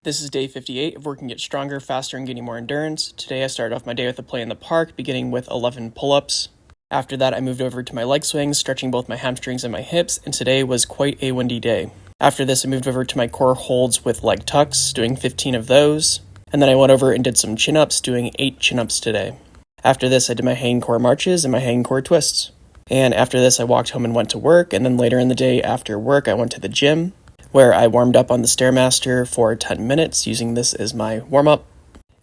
This is day 58 of working Get Stronger, Faster, and Getting More Endurance. Today I started off my day with a play in the park, beginning with 11 pull-ups. After that I moved over to my leg swings, stretching both my hamstrings and my hips, and today was quite a windy day. After this I moved over to my core holds with leg tucks, doing 15 of those. And then I went over and did some chin-ups, doing 8 chin-ups today. After this I did my hanging core marches and my hanging core twists. And after this I walked home and went to work, and then later in the day after work I went to the gym, where I warmed up on the Stairmaster for 10 minutes, using this as my warm-up.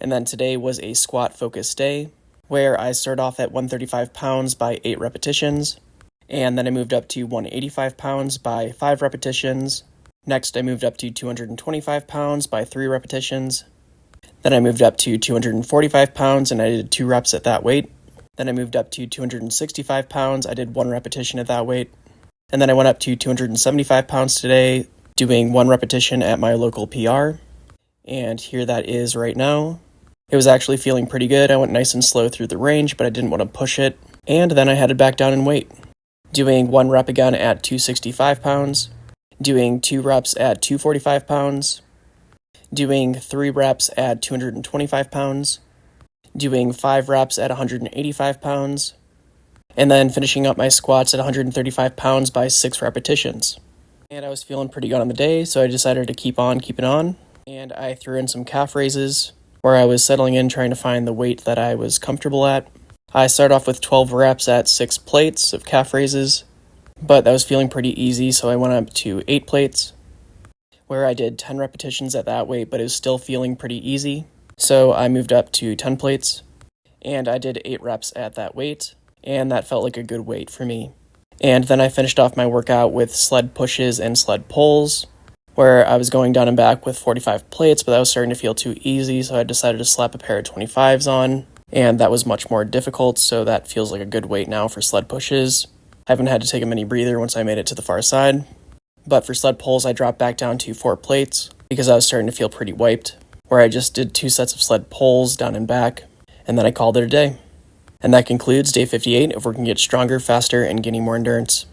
And then today was a squat-focused day, where I started off at 135 pounds by 8 repetitions, and then I moved up to 185 pounds by 5 repetitions. Next I moved up to 225 pounds by 3 repetitions. Then I moved up to 245 pounds, and I did 2 reps at that weight. Then I moved up to 265 pounds, I did 1 repetition at that weight. And then I went up to 275 pounds today, doing 1 repetition at my local PR, and here that is right now. It was actually feeling pretty good. I went nice and slow through the range, but I didn't want to push it, and then I headed back down in weight, doing 1 rep again at 265 pounds, doing 2 reps at 245 pounds, doing 3 reps at 225 pounds, doing 5 reps at 185 pounds, and then finishing up my squats at 135 pounds by 6 repetitions. And I was feeling pretty good on the day, so I decided to keep on keeping on, and I threw in some calf raises, where I was settling in trying to find the weight that I was comfortable at. I started off with 12 reps at 6 plates of calf raises, but that was feeling pretty easy, so I went up to 8 plates, where I did 10 repetitions at that weight, but it was still feeling pretty easy, so I moved up to 10 plates, and I did 8 reps at that weight, and that felt like a good weight for me. And then I finished off my workout with sled pushes and sled pulls, where I was going down and back with 45 plates, but that was starting to feel too easy, so I decided to slap a pair of 25s on, and that was much more difficult, so that feels like a good weight now for sled pushes. I haven't had to take a mini breather once I made it to the far side. But for sled pulls, I dropped back down to 4 plates, because I was starting to feel pretty wiped, where I just did 2 sets of sled pulls down and back, and then I called it a day. And that concludes day 58 of working Get Stronger, Faster, and Getting More Endurance.